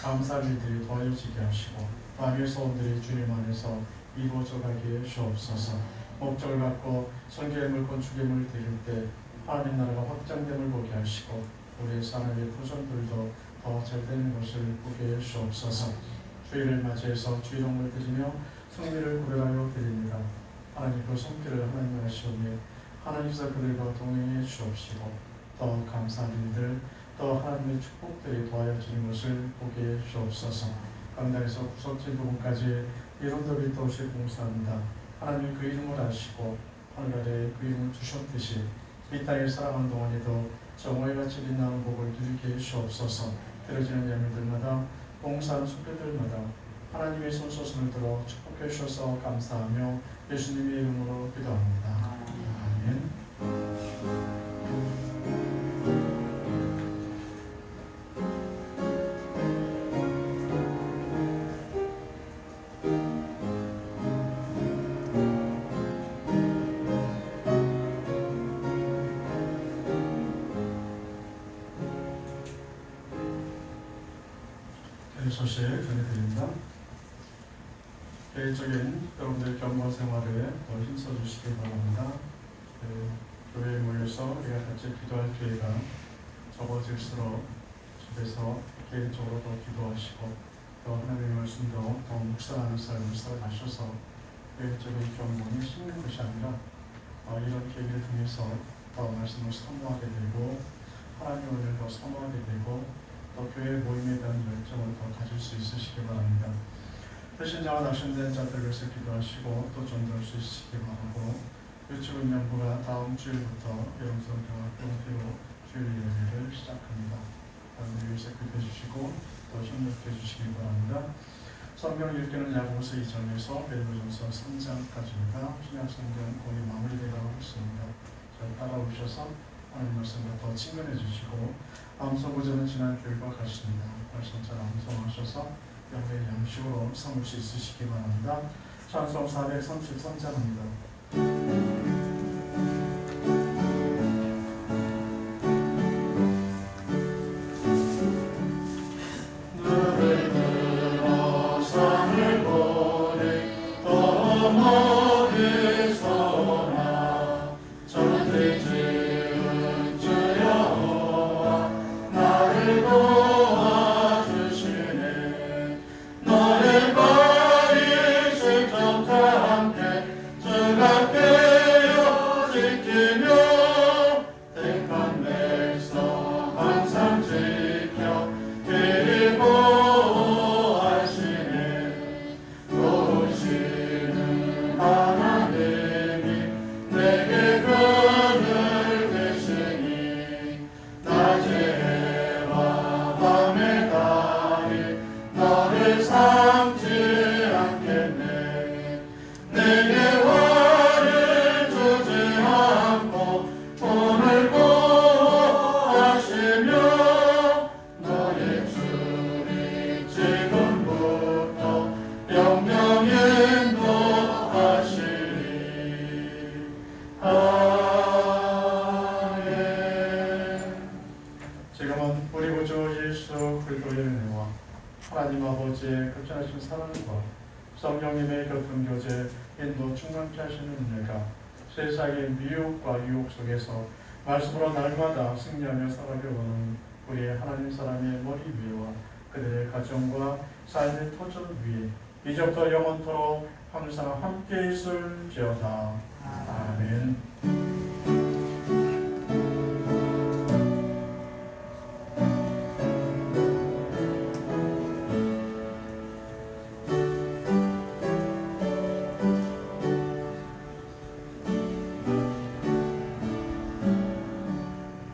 감사할 일들이 더해지게 하시고 마음의 소원들이 주님 안에서 이루어져 가게 주옵소서. 목적을 갖고 선교예물 건축예물을 드릴 때 하나님 나라가 확장됨을 보게 하시고 우리의 사람의 후손들도 더 잘 되는 것을 보게 주옵소서. 주일을 맞이해서 주일용을 드리며 성미를 구별하여 드립니다. 하나님 그 손길을 하나님 하시오니 하나님께서 그들과 동행해 주옵시고 더 감사한 일들 또 하나님의 축복들이 더하여지는 것을 보게 주옵소서. 강단에서 구석진 부분까지 이름도 빛도 없이 봉사합니다. 하나님 그 이름을 아시고 하늘 아래 그 이름을 주셨듯이 이 땅을 살아가는 동안에도 정오의 같이 빛나는 복을 누리게 주옵소서. 들어지는 예물들마다 봉사하는 숙배들마다 하나님의 손소선을 들어 축복해 주셔서 감사하며 예수님의 이름으로 기도합니다. 아멘. 소식 전해드립니다. 개인적인 여러분들의 경건 생활에 더 힘써주시기 바랍니다. 교회에 모여서 우리가 같이 기도할 기회가 적어질수록 집에서 개인적으로 더 기도하시고 또 하나님의 말씀도 더 묵상하는 삶을 살아가셔서 개인적인 경건이 식는 것이 아니라 이런 계기를 통해서 더 말씀을 사모하게 되고 하나님을 더 사모하게 되고 또 교회 모임에 대한 열정을 더 가질 수 있으시기 바랍니다. 배신자와 낙심된 자들을 위해서 기도하시고 또 전도할 수 있으시기 바라고 유치부 인양부가 다음 주일부터 여름성경학병태로 주일 예배를 시작합니다. 여러분들 위해서 기도해 주시고 또 협력해 주시기 바랍니다. 성경 읽기는 야고보서 2장에서 베드로전서 3장까지입니다. 신약성경 거의 마무리되어 있습니다. 잘 따라오셔서 하나님 말씀과 더 친근해 주시고 암송구절은 지난 교회와 같습니다. 말씀 잘 암송하셔서 영의 양식으로 삼을 수 있으시기 바랍니다. 찬송 433장입니다. 극진하신 사랑과 성령님의 교통교제, 인도 충만케 하시는 은혜가 세상의 미혹과 유혹 속에서 말씀으로 날마다 승리하며 살아가길 원하는 우리의 하나님 사람의 머리 위와 그들의 가정과 삶의 터전 위에 이제부터 영원토록 항상 함께 있을지어다. 아멘.